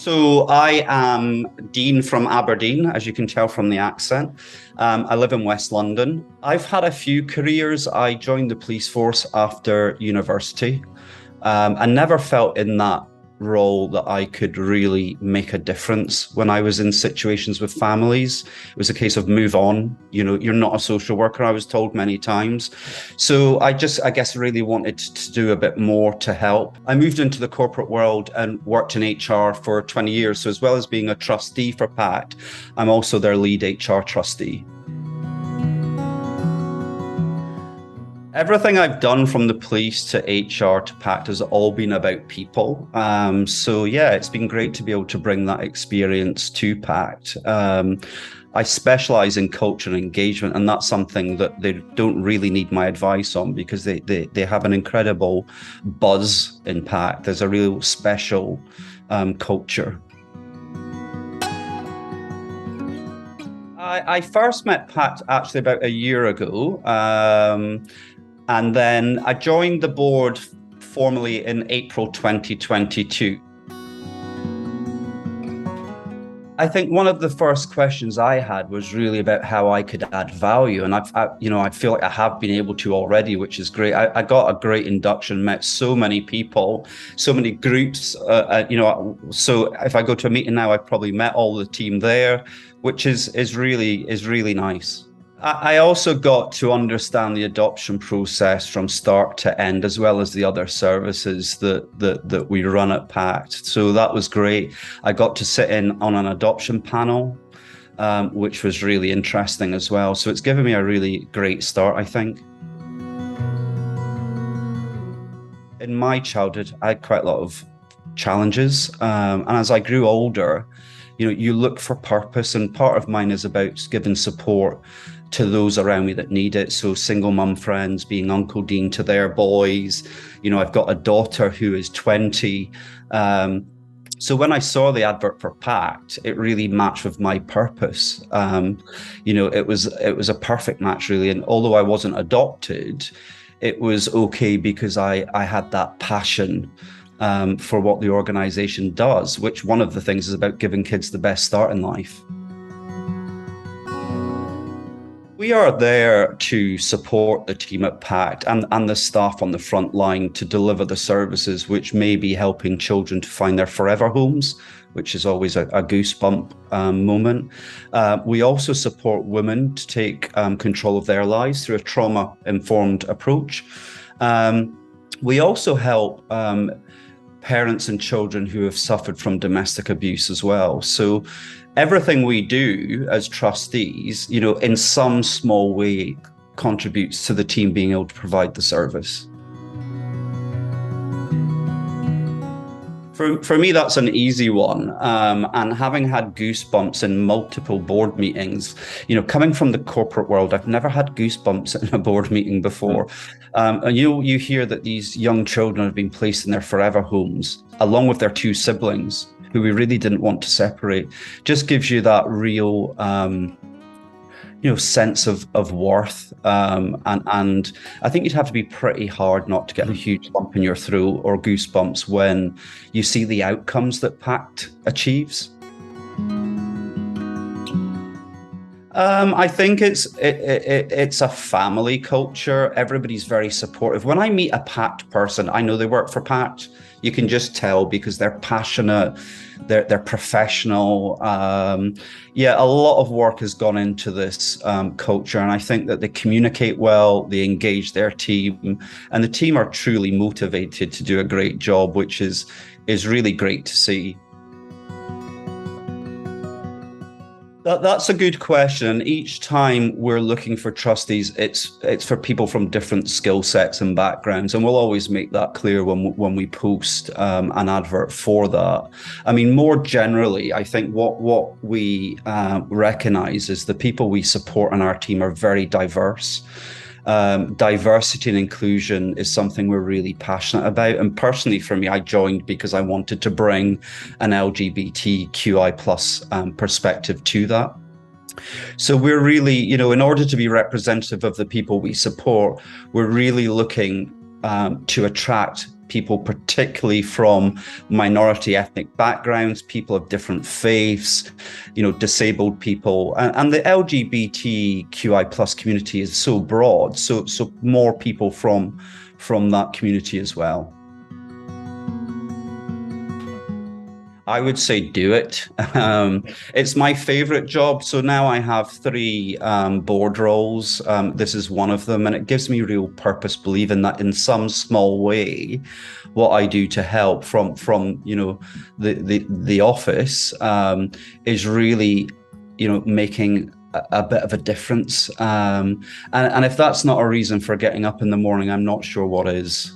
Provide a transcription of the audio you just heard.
So I am Dean from Aberdeen, as you can tell from the accent. I live in West London. I've had a few careers. I joined the police force after university. I never felt in that role that I could really make a difference when I was in situations with families. It was a case of move on. You know, you're not a social worker, I was told many times. So I guess, really wanted to do a bit more to help. I moved into the corporate world and worked in HR for 20 years. So as well as being a trustee for PACT, I'm also their lead HR trustee. Everything I've done from the police to HR to PACT has all been about people. So yeah, it's been great to be able to bring that experience to PACT. I specialize in culture and engagement, and that's something that they don't really need my advice on because they have an incredible buzz in PACT. There's a real special culture. I first met Pat actually about a year ago. And then I joined the board formally in April 2022. I think one of the first questions I had was really about how I could add value. And I feel like I have been able to already, which is great. I got a great induction, met so many people, so many groups. So if I go to a meeting now, I've probably met all the team there, which is really nice. I also got to understand the adoption process from start to end, as well as the other services that we run at PACT. So that was great. I got to sit in on an adoption panel, which was really interesting as well. So it's given me a really great start, I think. In my childhood, I had quite a lot of challenges. And as I grew older, you look for purpose, and part of mine is about giving support to those around me that need it. So single mum friends, being Uncle Dean to their boys. I've got a daughter who is 20. So when I saw the advert for PACT, it really matched with my purpose. It was a perfect match, really. And although I wasn't adopted, it was okay because I had that passion for what the organization does, which one of the things is about giving kids the best start in life. We are there to support the team at PACT and the staff on the front line to deliver the services which may be helping children to find their forever homes, which is always a goosebump moment. We also support women to take control of their lives through a trauma-informed approach. We also help parents and children who have suffered from domestic abuse as well. So everything we do as trustees, in some small way contributes to the team being able to provide the service. For me, that's an easy one. And having had goosebumps in multiple board meetings, coming from the corporate world, I've never had goosebumps in a board meeting before. And you hear that these young children have been placed in their forever homes, along with their two siblings, who we really didn't want to separate. Just gives you that real sense of worth. And I think you'd have to be pretty hard not to get a huge lump in your throat or goosebumps when you see the outcomes that PACT achieves. I think it's a family culture. Everybody's very supportive. When I meet a PACT person, I know they work for PACT. You can just tell because they're passionate, they're professional. A lot of work has gone into this culture, and I think that they communicate well, they engage their team, and the team are truly motivated to do a great job, which is really great to see. That's a good question. Each time we're looking for trustees, it's for people from different skill sets and backgrounds, and we'll always make that clear when we post an advert for that. I mean, more generally, I think what we recognize is the people we support on our team are very diverse. Diversity and inclusion is something we're really passionate about. And personally, for me, I joined because I wanted to bring an LGBTQI plus perspective to that. So we're really, in order to be representative of the people we support, we're really looking to attract people, particularly from minority ethnic backgrounds, people of different faiths, disabled people, and the LGBTQI plus community is so broad. So more people from that community as well. I would say do it. It's my favorite job. So now I have 3 board roles. This is one of them, and it gives me real purpose, believing that in some small way, what I do to help from the office is really making a bit of a difference. And if that's not a reason for getting up in the morning, I'm not sure what is.